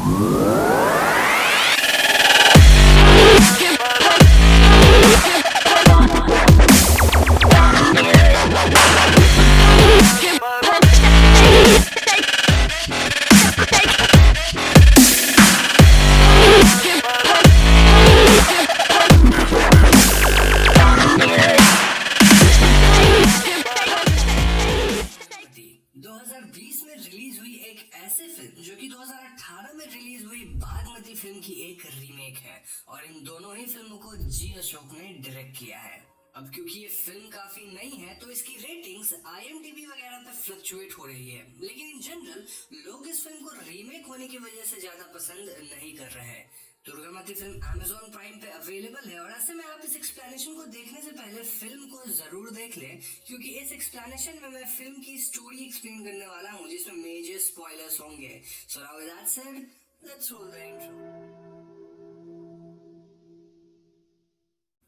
2020 में रिलीज हुई एक ऐसी फिल्म जो कि 2018 में रिलीज हुई बागमती फिल्म की एक रीमेक है और इन दोनों ही फिल्मों को जी अशोक ने डायरेक्ट किया है। अब क्योंकि ये फिल्म काफी नई है तो इसकी रेटिंग्स IMDb वगैरह पे फ्लक्चुएट हो रही है, लेकिन इन जनरल लोग इस फिल्म को रीमेक होने की वजह से ज्यादा पसंद नहीं कर रहे हैं। दुर्गावती फिल्म Amazon प्राइम पे अवेलेबल है और ऐसे में आप इस एक्सप्लेनेशन को देखने से पहले फिल्म को जरूर देख लें, क्योंकि इस एक्सप्लेनेशन में मैं फिल्म की स्टोरी एक्सप्लेन करने वाला हूँ जिसमें मेजर स्पॉयलर्स होंगे। So now with that said, let's roll the intro.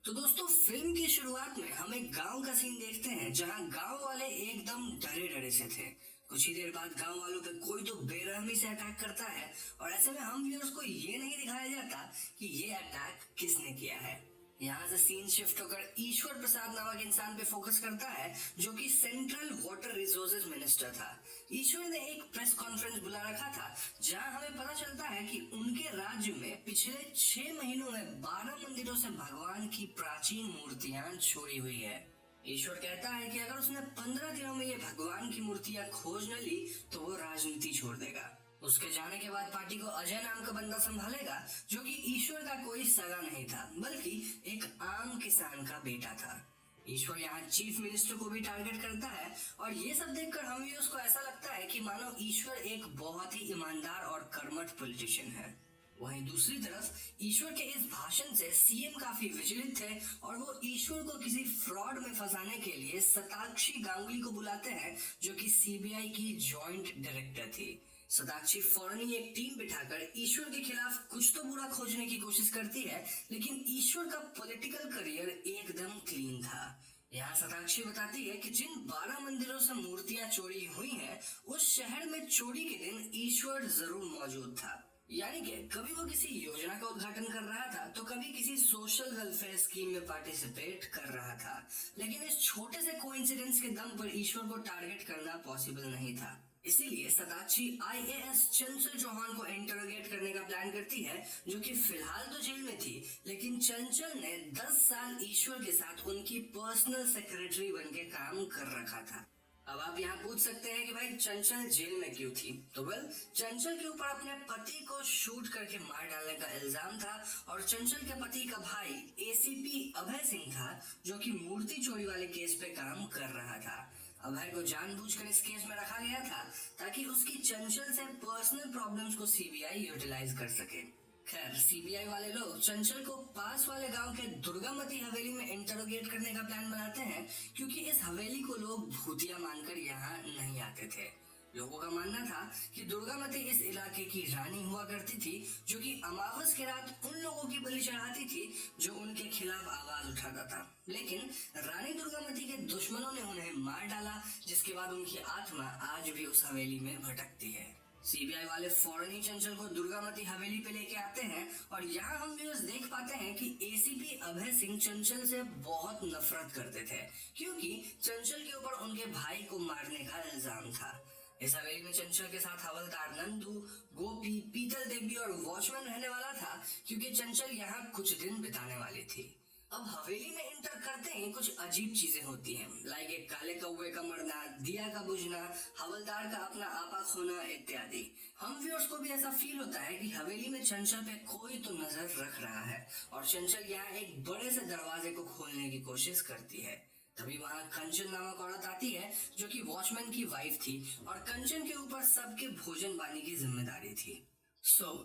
तो दोस्तों, फिल्म की शुरुआत में हम एक गांव का सीन देखते हैं जहां गांव वाले एकदम डरे डरे से थे। कुछ ही देर बाद गांव वालों पे कोई तो बेरहमी से अटैक करता है और ऐसे में हम व्यूअर्स को ये नहीं दिखाया जाता कि ये अटैक किसने किया है। यहाँ से सीन शिफ्ट होकर ईश्वर प्रसाद नामक इंसान पे फोकस करता है जो कि सेंट्रल वाटर रिसोर्सेज मिनिस्टर था। ईश्वर ने एक प्रेस कॉन्फ्रेंस बुला रखा था जहां हमें पता चलता है कि उनके राज्य में पिछले 6 महीनों में 12 मंदिरों से भगवान की प्राचीन मूर्तियां चोरी हुई है। ईश्वर कहता है कि अगर उसने 15 दिनों में ये भगवान की मूर्तियां खोज न ली तो वो राजनीति छोड़ देगा। उसके जाने के बाद पार्टी को अजय नाम का बंदा संभालेगा जो कि ईश्वर का कोई सगा नहीं था बल्कि एक आम किसान का बेटा था। ईश्वर यहाँ चीफ मिनिस्टर को भी टारगेट करता है और ये सब देखकर हम भी उसको ऐसा लगता है कि मानो ईश्वर एक बहुत ही ईमानदार और कर्मठ पॉलिटिशियन है। वहीं दूसरी तरफ ईश्वर के इस भाषण से सीएम काफी विचलित थे और वो ईश्वर को किसी फ्रॉड में फंसाने के लिए शताक्षी गांगुली को बुलाते हैं जो कि सीबीआई की जॉइंट डायरेक्टर थी। शताक्षी फौरन ही एक टीम बिठाकर ईश्वर के खिलाफ कुछ तो बुरा खोजने की कोशिश करती है, लेकिन ईश्वर का पॉलिटिकल करियर एकदम क्लीन था। यहाँ शताक्षी बताती है कि जिन 12 मंदिरों से मूर्तियां चोरी हुई हैं, उस शहर में चोरी के दिन ईश्वर जरूर मौजूद था। यानी कि कभी वो किसी योजना का उद्घाटन कर रहा था तो कभी किसी सोशल वेलफेयर स्कीम में पार्टिसिपेट कर रहा था, लेकिन इस छोटे से कोइंसिडेंस के दम पर ईश्वर को टारगेट करना पॉसिबल नहीं था। इसीलिए शताक्षी IAS चंचल चौहान को इंटरोगेट करने का प्लान करती है जो कि फिलहाल तो जेल में थी, लेकिन चंचल ने 10 साल ईश्वर के साथ उनकी पर्सनल सेक्रेटरी बन के काम कर रखा था। अब आप यहाँ पूछ सकते हैं कि भाई चंचल जेल में क्यों थी? तो वेल, चंचल के ऊपर अपने पति को शूट करके मार डालने का इल्जाम था और चंचल के पति का भाई ACP अभय सिंह था जो कि मूर्ति चोरी वाले केस पे काम कर रहा था। अभय को जानबूझकर इस केस में रखा गया था ताकि उसकी चंचल से पर्सनल प्रॉब्लम्स को सीबीआई यूटिलाइज कर सके। खैर, सीबीआई वाले लोग चंचल को पास वाले गांव के दुर्गामती हवेली में इंटरोगेट करने का प्लान बनाते हैं क्योंकि इस हवेली को लोग भूतिया मानकर यहाँ नहीं आते थे। लोगों का मानना था कि दुर्गामती इस इलाके की रानी हुआ करती थी जो कि अमावस की रात उन लोगों की बलि चढ़ाती थी जो उनके खिलाफ आवाज उठाता था, लेकिन रानी दुर्गामती के दुश्मनों ने उन्हें मार डाला जिसके बाद उनकी आत्मा आज भी उस हवेली में भटकती है। सीबीआई वाले फौरन ही चंचल को दुर्गामती हवेली पे लेके आते हैं और यहाँ हम व्यूअर्स देख पाते हैं कि ACP अभय सिंह चंचल से बहुत नफरत करते थे क्योंकि चंचल के ऊपर उनके भाई को मारने का इल्जाम था। इस हवेली में चंचल के साथ हवलदार नंदू, गोपी, पीतल देवी और वॉचमैन रहने वाला था क्योंकि चंचल यहाँ कुछ दिन बिताने वाली थी। अब हवेली में इंटर करते ही कुछ अजीब चीजें होती हैं, लाइक एक काले कौवे का मरना, दिया का बुझना, हवलदार का अपना आपा खोना इत्यादि। हम व्यूअर्स को भी ऐसा फील होता है कि हवेली में चंचल पे कोई तो नजर रख रहा है और चंचल यहाँ एक बड़े से दरवाजे को खोलने की कोशिश करती है। तभी वहाँ कंचन नामक औरत आती है जो कि वॉचमैन की वाइफ थी और कंचन के ऊपर सबके भोजन पानी की जिम्मेदारी थी।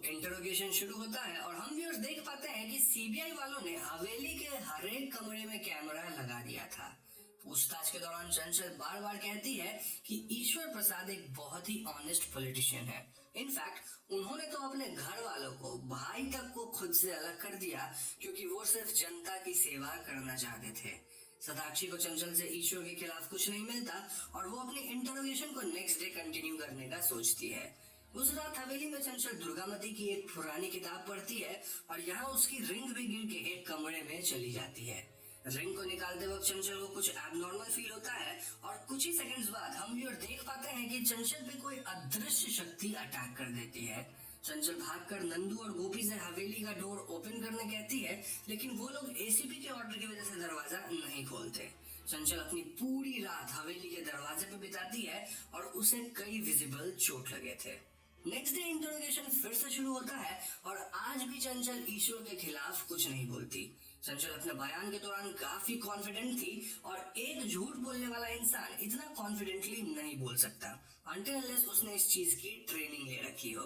इंटरोगेशन शुरू होता है और हम व्यूअर्स देख पाते हैं कि सीबीआई वालों ने हवेली के हर एक कमरे में कैमरा लगा दिया था। पूछताछ के दौरान चंचल बार बार कहती है कि ईश्वर प्रसाद एक बहुत ही ऑनेस्ट पॉलिटिशियन है। इनफैक्ट उन्होंने तो अपने घर वालों को, भाई तक को खुद से अलग कर दिया क्योंकि वो सिर्फ जनता की सेवा करना चाहते थे। शताक्षी को चंचल से ईश्वर के खिलाफ कुछ नहीं मिलता और वो अपनी इंटरोगेशन को नेक्स्ट डे कंटिन्यू करने का सोचती है। उस रात हवेली में चंचल दुर्गावती की एक पुरानी किताब पढ़ती है और यहाँ उसकी रिंग भी गिर के एक कमरे में चली जाती है। रिंग को निकालते वक्त चंचल को कुछ एबनॉर्मल फील होता है और कुछ ही सेकंड्स बाद हम व्यूअर देख पाते हैं कि चंचल पे कोई अदृश्य शक्ति अटैक कर देती है। चंचल भागकर नंदू और गोपी से हवेली का डोर ओपन करने कहती है, लेकिन वो लोग एसीपी के ऑर्डर की वजह से दरवाजा नहीं खोलते। चंचल अपनी पूरी रात हवेली के दरवाजे पे बिताती है और उसे कई विजिबल चोट लगे थे। नेक्स्ट डे इंटरोगेशन फिर से शुरू होता है और आज भी चंचल ईश्वर के खिलाफ कुछ नहीं बोलती। चंचल अपने बयान के दौरान काफी कॉन्फिडेंट थी और एक झूठ बोलने वाला इंसान इतना कॉन्फिडेंटली नहीं बोल सकता अनटिल अनलेस उसने इस चीज की ट्रेनिंग ले रखी हो।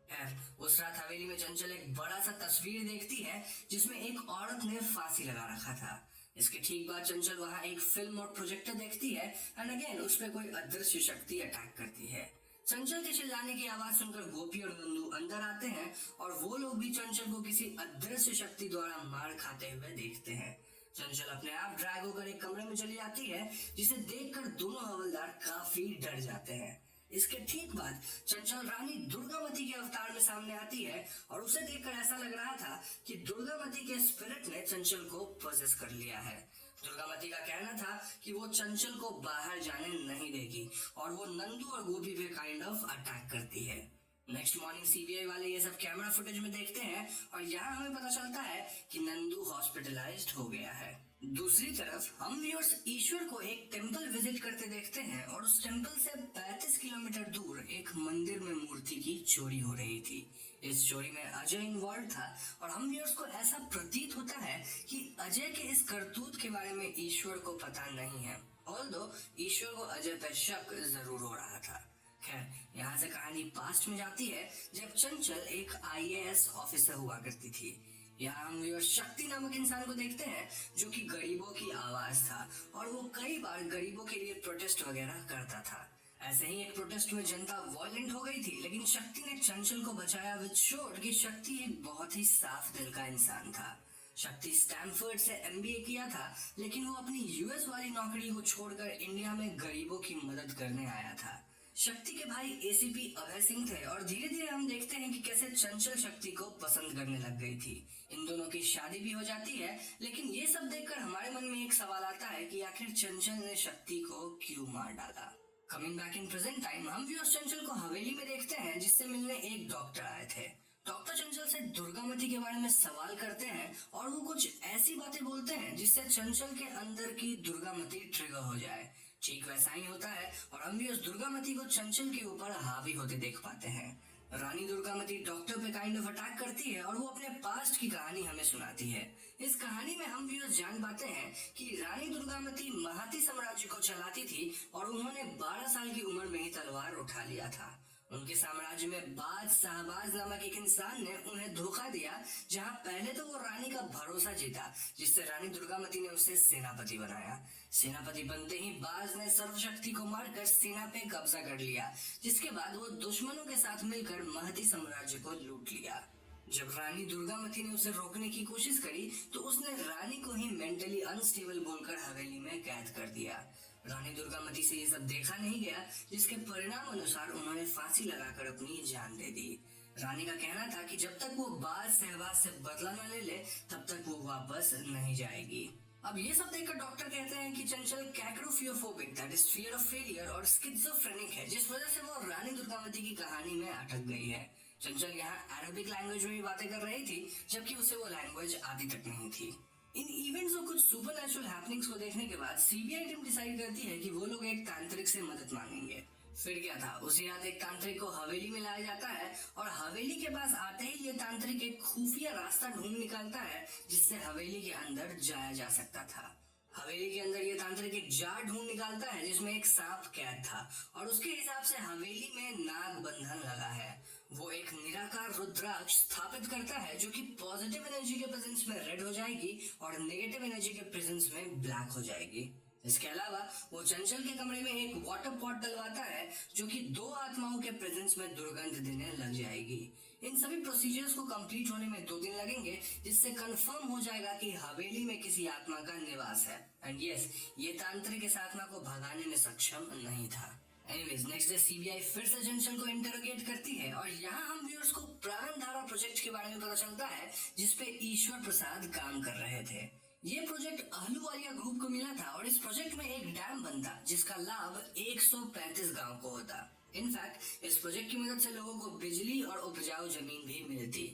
खैर, उस रात हवेली में चंचल एक बड़ा सा तस्वीर देखती है जिसमें एक औरत ने फांसी लगा रखा था। इसके ठीक बाद चंचल वहां एक फिल्म और प्रोजेक्टर देखती है एंड अगेन उस पर कोई अदृश्य शक्ति अटैक करती है। चंचल के चिल्लाने की आवाज सुनकर गोपी और नंदू अंदर आते हैं और वो लोग भी चंचल को किसी अदृश्य शक्ति द्वारा मार खाते हुए देखते हैं। चंचल अपने आप ड्रैग होकर एक कमरे में चली जाती है जिसे देखकर दोनों हवलदार काफी डर जाते हैं। इसके ठीक बाद चंचल रानी दुर्गावती के अवतार में सामने आती है और उसे देखकर ऐसा लग रहा था कि दुर्गावती के स्पिरिट ने चंचल को पजेस कर लिया है। दुर्गावती का कहना था कि वो चंचल को बाहर जाने नहीं देगी और वो नंदू और गोपी पे काइंड ऑफ अटैक करती है। नेक्स्ट मॉर्निंग सीबीआई वाले ये सब कैमरा फुटेज में देखते हैं और यहाँ हमें पता चलता है कि नंदू हॉस्पिटलाइज्ड हो गया है। दूसरी तरफ हम व्यूअर्स ईश्वर को एक टेंपल विजिट करते देखते हैं और उस टेंपल से 35 किलोमीटर दूर एक मंदिर में मूर्ति की चोरी हो रही थी। इस चोरी में अजय इन्वॉल्व था और हम व्यूअर्स को ऐसा प्रतीत होता है कि अजय के इस करतूत के बारे में ईश्वर को पता नहीं है, ऑल्दो ईश्वर को अजय पर शक जरूर हो रहा था। खैर, यहाँ से कहानी पास्ट में जाती है जब चंचल एक आईएएस ऑफिसर हुआ करती थी। यहाँ हम व्यूअर शक्ति नामक इंसान को देखते हैं जो कि गरीबों की आवाज था और वो कई बार गरीबों के लिए प्रोटेस्ट वगैरह करता था। ऐसे ही एक प्रोटेस्ट में जनता वॉयलेंट हो गई थी, लेकिन शक्ति ने चंचल को बचाया विद शोड कि शक्ति एक बहुत ही साफ दिल का इंसान था। शक्ति स्टैनफोर्ड से एमबीए किया था, लेकिन वो अपनी यूएस वाली नौकरी को छोड़कर इंडिया में गरीबों की मदद करने आया था। शक्ति के भाई एसीपी अभय सिंह थे और धीरे धीरे हम देखते हैं कि कैसे चंचल शक्ति को पसंद करने लग गई थी। इन दोनों की शादी भी हो जाती है, लेकिन ये सब देखकर हमारे मन में एक सवाल आता है कि आखिर चंचल ने शक्ति को क्यों मार डाला। Coming back in present time, हम व्यूअर्स चंचल को हवेली में देखते हैं जिससे मिलने एक डॉक्टर आए थे। डॉक्टर चंचल से दुर्गावती के बारे में सवाल करते हैं और वो कुछ ऐसी बातें बोलते हैं जिससे चंचल के अंदर की दुर्गावती ट्रिगर हो जाए। ठीक वैसा ही होता है और हम भी उस दुर्गावती को चंचल के ऊपर हावी होते देख पाते हैं। रानी दुर्गावती डॉक्टर पे काइंड ऑफ अटैक करती है और वो अपने पास्ट की कहानी हमें सुनाती है। इस कहानी में हम व्यूअर्स जान पाते हैं कि रानी दुर्गावती मराठी साम्राज्य को चलाती थी और उन्होंने 12 साल की उम्र में ही तलवार उठा लिया था। उनके साम्राज्य में बाज शाहबाज नामक एक इंसान ने उन्हें धोखा दिया, जहां पहले तो वो रानी का भरोसा जीता, जिससे रानी दुर्गावती ने उसे सेनापति बनाया। सेनापति बनते ही बाज ने सर्वशक्ति को मारकर सेना पे कब्जा कर लिया, जिसके बाद वो दुश्मनों के साथ मिलकर महती साम्राज्य को लूट लिया। जब रानी दुर्गावती ने उसे रोकने की कोशिश करी तो उसने रानी को ही मेंटली अनस्टेबल बोलकर हवेली में कैद कर दिया। रानी दुर्गावती से ये सब देखा नहीं गया, जिसके परिणाम अनुसार उन्होंने फांसी लगाकर अपनी जान दे दी। रानी का कहना था कि जब तक वो बाज शहबाज से बदला न ले ले तब तक वो वापस नहीं जाएगी। अब ये सब देखकर डॉक्टर कहते हैं कि Chanchal kakorrhaphiophobic, that is fear of failure, और स्किज़ोफ्रेनिक है, जिस वजह से वो रानी दुर्गावती की कहानी में अटक गई है। चंचल यहाँ अरबिक लैंग्वेज में भी बातें कर रही थी, जबकि उसे वो लैंग्वेज आती तक नहीं थी। इन इवेंट्स और कुछ सुपरनैचुरल हैपनिंग्स को देखने के बाद सीबीआई टीम डिसाइड करती है कि वो लोग एक तांत्रिक से मदद मांगेंगे। फिर क्या था, उसी रात एक तांत्रिक को हवेली में लाया जाता है और हवेली के पास आते ही ये तांत्रिक एक खुफिया रास्ता ढूंढ निकालता है जिससे हवेली के अंदर जाया जा सकता था। हवेली के अंदर ये तांत्रिक एक जार ढूंढ निकालता है जिसमें एक सांप कैद था और उसके हिसाब से हवेली में नाग बंधन लगा है। वो एक निराकार रुद्राक्ष स्थापित करता है जो कि पॉजिटिव एनर्जी के प्रेजेंस में रेड हो जाएगी और नेगेटिव एनर्जी के प्रेजेंस में ब्लैक हो जाएगी। इसके अलावा वो चंचल के कमरे में एक वाटर पॉट डलवाता है जो कि 2 आत्माओं के प्रेजेंस में दुर्गंध देने लग जाएगी। इन सभी प्रोसीजर्स को कंप्लीट होने में 2 दिन लगेंगे, जिससे कंफर्म हो जाएगा कि हवेली में किसी आत्मा का निवास है। एंड यस, ये तांत्रिक इस आत्मा को भगाने में सक्षम नहीं था। एनीवेज नेक्स्ट डे सीबीआई फिर से चंचल को इंटरोगेट करती है और यहाँ हम व्यूअर्स को प्राणधारा धारा प्रोजेक्ट के बारे में पता चलता है जिसपे ईश्वर प्रसाद काम कर रहे थे। ये प्रोजेक्ट अहलूवालिया ग्रुप को मिला था और इस प्रोजेक्ट में एक डैम बनता जिसका लाभ 135 गांव को होता। इनफैक्ट इस प्रोजेक्ट की मदद से लोगों को बिजली और उपजाऊ जमीन भी मिलती।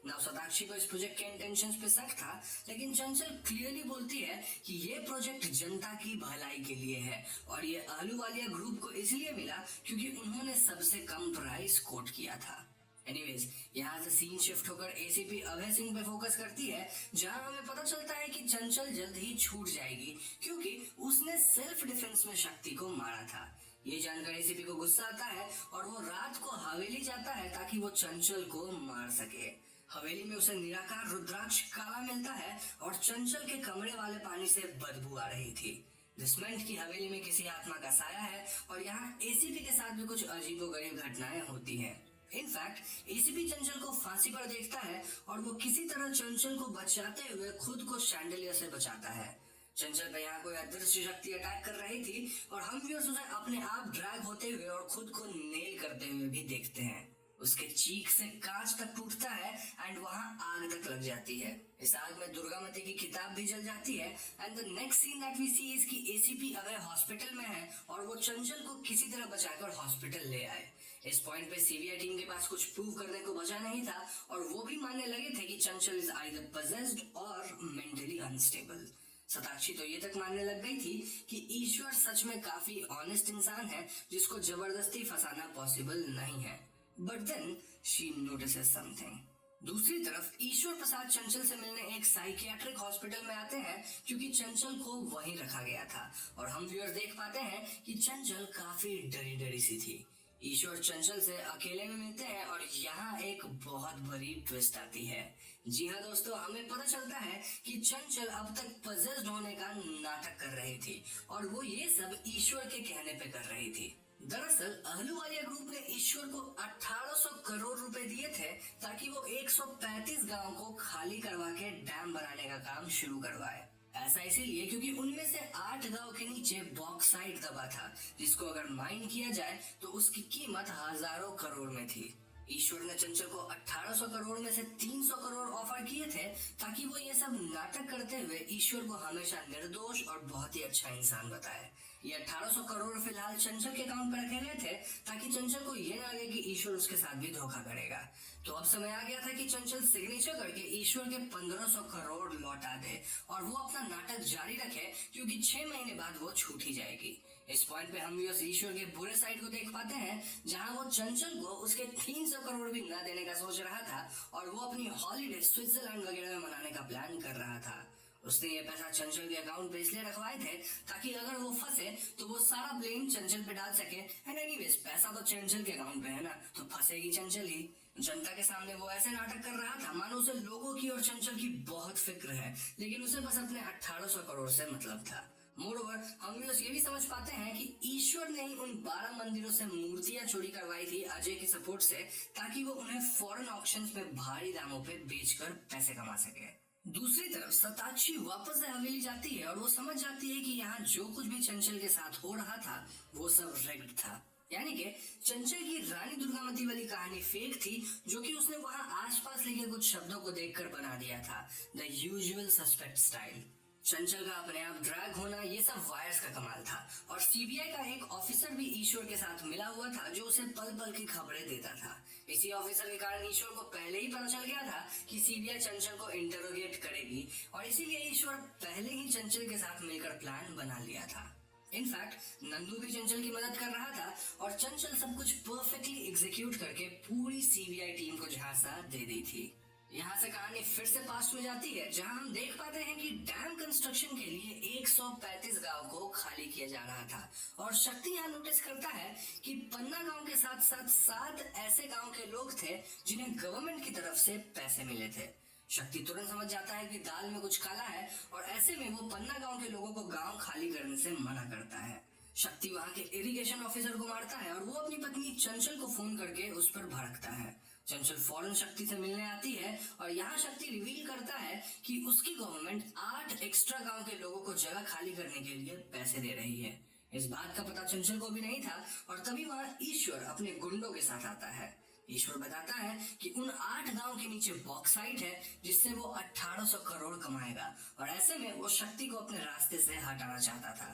नाउ सताक्षी को इस प्रोजेक्ट के इंटेंशंस पे शक था, लेकिन चंचल क्लियरली बोलती है कि ये प्रोजेक्ट जनता की भलाई के लिए है और ये अहलूवालिया ग्रुप को इसलिए मिला क्योंकि उन्होंने सबसे कम प्राइस कोट किया था। एनीवेज यहाँ से सीन शिफ्ट होकर एसीपी अभय सिंह पे फोकस करती है, जहाँ हमें पता चलता है कि चंचल जल्द ही छूट जाएगी क्योंकि उसने सेल्फ डिफेंस में शक्ति को मारा था। ये जानकर एसीपी को गुस्सा आता है और वो रात को हवेली जाता है ताकि वो चंचल को मार सके। हवेली में उसे निराकार रुद्राक्ष काला मिलता है और चंचल के कमरे वाले पानी से बदबू आ रही थी। दिस मेंट की हवेली में किसी आत्मा का साया है और यहाँ एसीपी के साथ भी कुछ अजीबोगरीब घटनाएं होती हैं। इनफैक्ट एसीपी चंचल को फांसी पर देखता है और वो किसी तरह चंचल को बचाते हुए खुद को शैंडलियर से बचाता है। चंचल पे यहाँ कोई अदृश्य शक्ति अटैक कर रही थी और हम भी उसे अपने आप ड्रैग होते हुए और खुद को नेल करते हुए भी देखते हैं। उसके चीख से कांच तक टूटता है एंड वहां आग तक लग जाती है। इस आग में दुर्गामती की किताब भी जल जाती है and the next scene that we see is कि एसीपी अभय हॉस्पिटल में है और वो चंचल को किसी तरह बचाकर हॉस्पिटल ले आए। इस पॉइंट पे सीबीआई टीम के पास कुछ प्रूव करने को बचा नहीं था और वो भी मानने लगे थे कि चंचल इज आइदर पजेस्ड और मेंटली अनस्टेबल। सताक्षी तो ये तक मानने लग गई थी कि ईश्वर सच में काफी ऑनेस्ट इंसान है जिसको जबरदस्ती फंसाना पॉसिबल नहीं है। But then she notices something. दूसरी तरफ ईश्वर प्रसाद चंचल से मिलने एक साइकियाट्रिक हॉस्पिटल में आते हैं क्योंकि चंचल को वहीं रखा गया था और हम व्यूअर्स देख पाते हैं कि चंचल काफी डरी डरी सी थी। ईश्वर चंचल से अकेले में मिलते हैं और यहाँ एक बहुत बड़ी ट्विस्ट आती है। जी हाँ दोस्तों, हमें पता चलता है कि चंचल अब तक पजेस्ड होने का नाटक कर रही थी और वो ये सब ईश्वर के कहने पे कर रही थी। दरअसल अहलूवालिया ग्रुप ने ईश्वर को 1800 करोड़ रुपए दिए थे ताकि वो 135 गांव को खाली करवा के डैम बनाने का काम शुरू करवाए। ऐसा इसीलिए क्योंकि उनमें से 8 गांव के नीचे बॉक्साइट दबा था जिसको अगर माइन किया जाए तो उसकी कीमत हजारों करोड़ में थी। ईश्वर ने चंचल को 1800 करोड़ में से 300 करोड़ ऑफर किए थे ताकि वो ये सब नाटक करते हुए ईश्वर को हमेशा निर्दोष और बहुत ही अच्छा इंसान बताए। ये 1800 करोड़ फिलहाल चंचल के अकाउंट पर रखे गए थे ताकि चंचल को ये ना लगे कि ईश्वर उसके साथ भी धोखा करेगा। तो अब समय आ गया था कि चंचल सिग्नेचर करके ईश्वर के 1500 करोड़ लौटा दे और वो अपना नाटक जारी रखे क्योंकि 6 महीने बाद वो छूट ही जाएगी। इस पॉइंट पे हम ईश्वर के बुरे साइड को देख पाते हैं जहां वो चंचल को उसके 300 करोड़ भी न देने का सोच रहा था और वो अपनी हॉलीडे स्विट्जरलैंड वगैरह में मनाने का प्लान कर रहा था। उसने ये पैसा चंचल के अकाउंट पे इसलिए रखवाए थे ताकि अगर वो फंसे तो वो सारा ब्लेम चंचल पे डाल सके। एंड एनीवेज पैसा तो चंचल के अकाउंट पे है ना, तो फंसेगी चंचल ही। जनता के सामने वो ऐसे नाटक कर रहा था मानो उसे लोगों की और चंचल की बहुत फिक्र है, लेकिन उसे बस अपने 1800 करोड़ से मतलब था। मोरओवर हम ये भी समझ पाते हैं कि ईश्वर ने ही उन 12 मंदिरों से मूर्तियां चोरी करवाई थी अजय की सपोर्ट से ताकि वो उन्हें फॉरेन ऑक्शंस में भारी दामों पे बेचकर पैसे कमा सके। दूसरी तरफ सताक्षी वापस से हवेली जाती है और वो समझ जाती है कि यहाँ जो कुछ भी चंचल के साथ हो रहा था वो सब रिग्ड था, यानी कि चंचल की रानी दुर्गामती वाली कहानी फेक थी जो कि उसने वहाँ आसपास लिखे कुछ शब्दों को देखकर बना दिया था, द यूजुअल सस्पेक्ट स्टाइल। चंचल का अपने आप ड्रैग होना ये सब वायर्स का कमाल था और सीबीआई का एक ऑफिसर भी ईश्वर के साथ मिला हुआ था जो उसे पल पल की खबरें देता था। इसी ऑफिसर के कारण ईश्वर को पहले ही पता चल गया था कि सीबीआई चंचल को इंटरोगेट करेगी और इसीलिए ईश्वर पहले ही चंचल के साथ मिलकर प्लान बना लिया था। इनफैक्ट नंदू भी चंचल की मदद कर रहा था और चंचल सब कुछ परफेक्टली एग्जीक्यूट करके पूरी सीबीआई टीम को झांसा दे दी थी। यहाँ से कहानी फिर से पास्ट में जाती है जहाँ हम देख पाते हैं कि डैम कंस्ट्रक्शन के लिए 135 गांव को खाली किया जा रहा था और शक्ति यहाँ नोटिस करता है कि पन्ना गांव के साथ साथ 7 ऐसे गांव के लोग थे जिन्हें गवर्नमेंट की तरफ से पैसे मिले थे। शक्ति तुरंत समझ जाता है कि दाल में कुछ काला है और ऐसे में वो पन्ना गांव के लोगों को गांव खाली करने से मना करता है। शक्ति वहाँ के इरिगेशन ऑफिसर को मारता है और वो अपनी पत्नी चंचल को फोन करके उस पर भड़कता है। चंचल फौरन शक्ति से मिलने आती है और यहाँ शक्ति रिवील करता है कि उसकी गवर्नमेंट 8 एक्स्ट्रा गांव के लोगों को जगह खाली करने के लिए पैसे दे रही है। इस बात का पता चंचल को भी नहीं था और तभी वहाँ ईश्वर अपने गुंडों के साथ आता है। ईश्वर बताता है कि उन 8 गांव के नीचे बॉक्साइट है जिससे वो 1800 करोड़ कमाएगा और ऐसे में वो शक्ति को अपने रास्ते से हटाना चाहता था।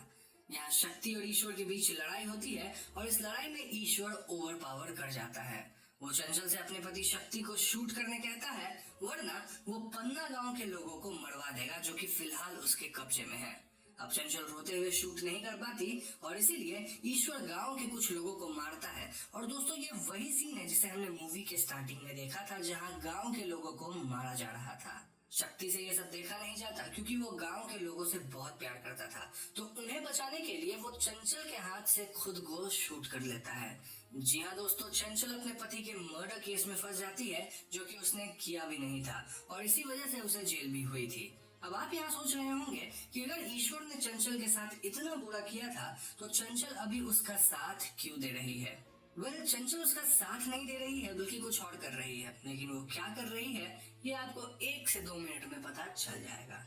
यहाँ शक्ति और ईश्वर के बीच लड़ाई होती है और इस लड़ाई में ईश्वर ओवर पावर कर जाता है। वो चंचल से अपने पति शक्ति को शूट करने कहता है, वरना वो पन्ना गांव के लोगों को मरवा देगा जो कि फिलहाल उसके कब्जे में है। अब चंचल रोते हुए शूट नहीं कर पाती और इसीलिए ईश्वर गांव के कुछ लोगों को मारता है। और दोस्तों ये वही सीन है जिसे हमने मूवी के स्टार्टिंग में देखा था, जहां गांव के लोगों को मारा जा रहा था। शक्ति से ये सब देखा नहीं जाता क्योंकि वो गांव के लोगों से बहुत प्यार करता था, तो उन्हें बचाने के लिए वो चंचल के हाथ से खुद को शूट कर लेता है। जी हाँ दोस्तों, चंचल अपने पति के मर्डर केस में फंस जाती है जो कि उसने किया भी नहीं था और इसी वजह से उसे जेल भी हुई थी। अब आप यहाँ सोच रहे होंगे कि अगर ईश्वर ने चंचल के साथ इतना बुरा किया था तो चंचल अभी उसका साथ क्यों दे रही है। चंचल उसका साथ नहीं दे रही है बल्कि कुछ और कर रही है, लेकिन वो क्या कर रही है ये आपको 1 से 2 मिनट में पता चल जाएगा।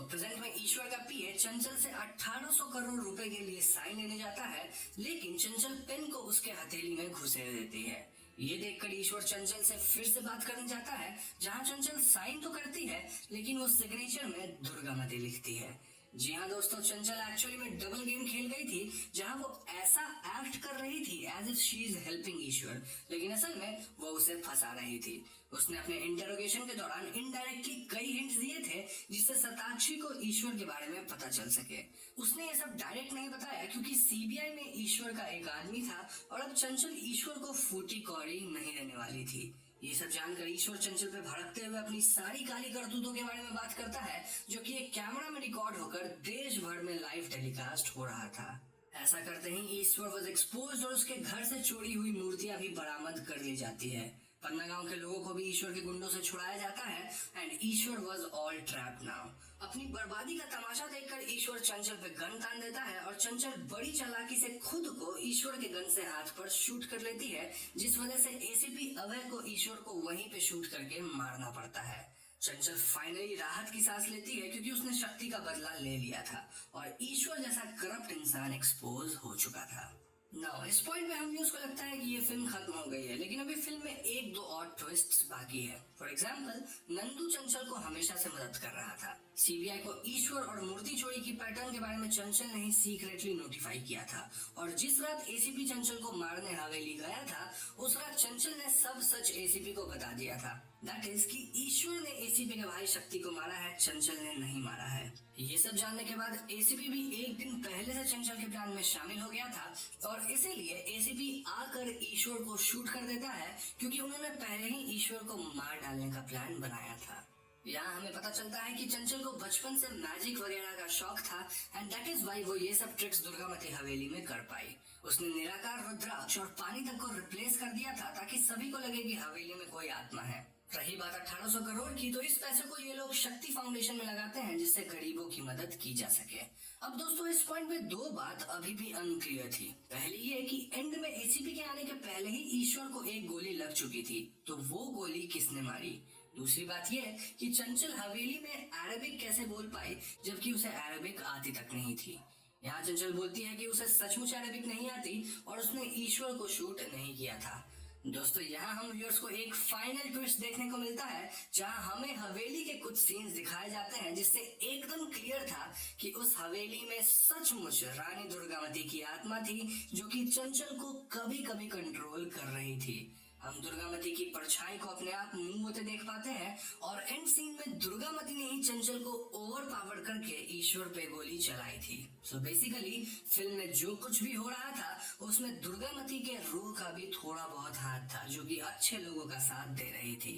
प्रेजेंट में ईश्वर का पीए चंचल से 1800 करोड़ रुपए के लिए साइन लेने जाता है, लेकिन चंचल पेन को उसके हथेली में घुसेड़ देती है। ये देखकर ईश्वर चंचल से फिर से बात करने जाता है, जहां चंचल साइन तो करती है लेकिन वो सिग्नेचर में दुर्गामती लिखती है। जी हाँ दोस्तों, चंचल एक्चुअली में डबल गेम खेल गई थी जहां वो ऐसा एक्ट कर रही थी as if she is helping Ishwar, लेकिन असल में वो उसे फंसा रही थी। उसने अपने इंटरोगेशन के दौरान इनडायरेक्टली कई हिंट्स दिए थे जिससे सताक्षी को ईश्वर के बारे में पता चल सके। उसने ये सब डायरेक्ट नहीं बताया क्योंकि सीबीआई में ईश्वर का एक आदमी था और अब चंचल ईश्वर को फूटी कौड़ी नहीं देने वाली थी। ये सब जानकर ईश्वर चंचल पे भड़कते हुए अपनी सारी काली करतूतों के बारे में बात करता है, जो कि एक कैमरा में रिकॉर्ड होकर देश भर में लाइव टेलीकास्ट हो रहा था। ऐसा करते ही ईश्वर वॉज एक्सपोज्ड और उसके घर से चोरी हुई मूर्तियां भी बरामद कर ली जाती है। पन्ना गांव के लोगों को भी ईश्वर के गुंडों से छुड़ाया जाता है and Ishwar was all trapped now. अपनी बर्बादी का तमाशा देखकर ईश्वर चंचल पे गन तान देता है और चंचल बड़ी चालाकी से खुद को ईश्वर के गन से हाथ पर शूट कर लेती है, जिस वजह से एसीपी अभय को ईश्वर को वहीं पे शूट करके मारना पड़ता है। चंचल फाइनली राहत की सांस लेती है क्योंकि उसने शक्ति का बदला ले लिया था और ईश्वर जैसा करप्ट इंसान एक्सपोज हो चुका था। नाउ इस पॉइंट पे हम उसको लगता है कि ये फिल्म खत्म हो गई है, लेकिन अभी फिल्म में 1-2 और ट्विस्ट्स बाकी है। फॉर एग्जाम्पल, नंदू चंचल को हमेशा से मदद कर रहा था। सीबीआई को ईश्वर और मूर्ति चोरी की पैटर्न के बारे में चंचल ने ही सीक्रेटली नोटिफाई किया था और जिस रात एसीपी चंचल को मारने हवेली गया था उस रात चंचल ने सब सच एसीपी को बता दिया था। दैट इज कि ईश्वर ने एसीपी के भाई शक्ति को मारा है, चंचल ने नहीं मारा है। ये सब जानने के बाद एसीपी भी एक दिन पहले से चंचल के प्लान में शामिल हो गया था और इसीलिए एसीपी आकर ईश्वर को शूट कर देता है क्योंकि उन्होंने पहले ही ईश्वर को मार डालने का प्लान बनाया था। यहाँ हमें पता चलता है कि चंचल को बचपन से मैजिक वगैरह का शौक था एंड दैट इज वाई वो ये सब ट्रिक्स दुर्गामती हवेली में कर पाई। उसने निराकार रुद्राक्ष और पानी तक को रिप्लेस कर दिया था ताकि सभी को लगे कि हवेली में कोई आत्मा है। रही बात 1800 करोड़ की, तो इस पैसे को ये लोग शक्ति फाउंडेशन में लगाते हैं जिससे गरीबों की मदद की जा सके। अब दोस्तों इस पॉइंट पे 2 बात अभी भी अनक्लियर थी। पहली ये कि एंड में एसीपी के आने के पहले ही ईश्वर को एक गोली लग चुकी थी, तो वो गोली किसने मारी। दूसरी बात यह कि चंचल हवेली में अरबिक कैसे बोल पाई जबकि उसे अरबिक आती तक नहीं थी। यहाँ चंचल बोलती है कि उसे सचमुच अरबिक नहीं आती और उसने ईश्वर को शूट नहीं किया था। दोस्तों यहाँ हम व्यूअर्स को एक फाइनल ट्विस्ट देखने को मिलता है जहाँ हमें हवेली के कुछ सीन्स दिखाए जाते हैं जिससे एकदम क्लियर था कि उस हवेली में सचमुच रानी दुर्गावती की आत्मा थी जो कि चंचल को कभी कभी कंट्रोल कर रही थी। हम दुर्गामती की परछाई को अपने आप मुंह होते देख पाते हैं और एंड सीन में दुर्गामती ने ही चंचल को ओवर पावर करके ईश्वर पे गोली चलाई थी। सो बेसिकली फिल्म में जो कुछ भी हो रहा था उसमें दुर्गामती के रूह का भी थोड़ा बहुत हाथ था जो कि अच्छे लोगों का साथ दे रही थी।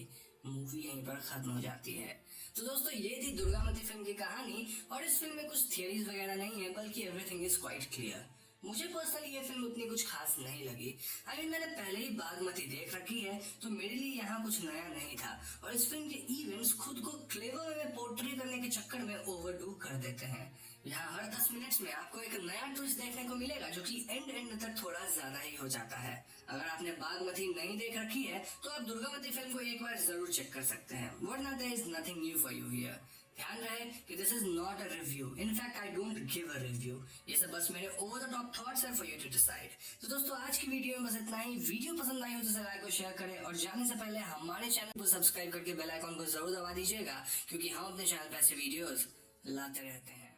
मूवी यहीं पर खत्म हो जाती है। तो दोस्तों ये थी दुर्गामती फिल्म की कहानी और इस फिल्म में कुछ थियरीज वगैरह नहीं है बल्कि एवरीथिंग इज क्वाइट क्लियर। मुझे पर्सनली ये फिल्म उतनी कुछ खास नहीं लगी। मैंने पहले ही बागमती देख रखी है तो मेरे लिए यहाँ कुछ नया नहीं था और इस फिल्म के इवेंट्स खुद को क्लेवर वे में पोर्ट्रे करने के चक्कर में ओवरडू कर देते हैं। यहाँ हर 10 मिनट्स में आपको एक नया ट्विस्ट देखने को मिलेगा जो कि एंड तक थोड़ा ज्यादा ही हो जाता है। अगर आपने बागमती नहीं देख रखी है तो आप दुर्गावती फिल्म को एक बार जरूर चेक कर सकते हैं, वरना there is nothing new for you here. ध्यान रहे कि this is not a review, in fact I don't give a review, ये सब बस मेरे ओवर द टॉप थॉट्स है फॉर यू टू डिसाइड। तो दोस्तों आज की वीडियो में बस इतना ही। वीडियो पसंद आई हो तो इसे लाइक और शेयर करें, और जाने से पहले हमारे चैनल को सब्सक्राइब करके बेल आइकॉन को जरूर दबा दीजिएगा, क्योंकि हम अपने चैनल पर ऐसे वीडियोस लाते रहते हैं।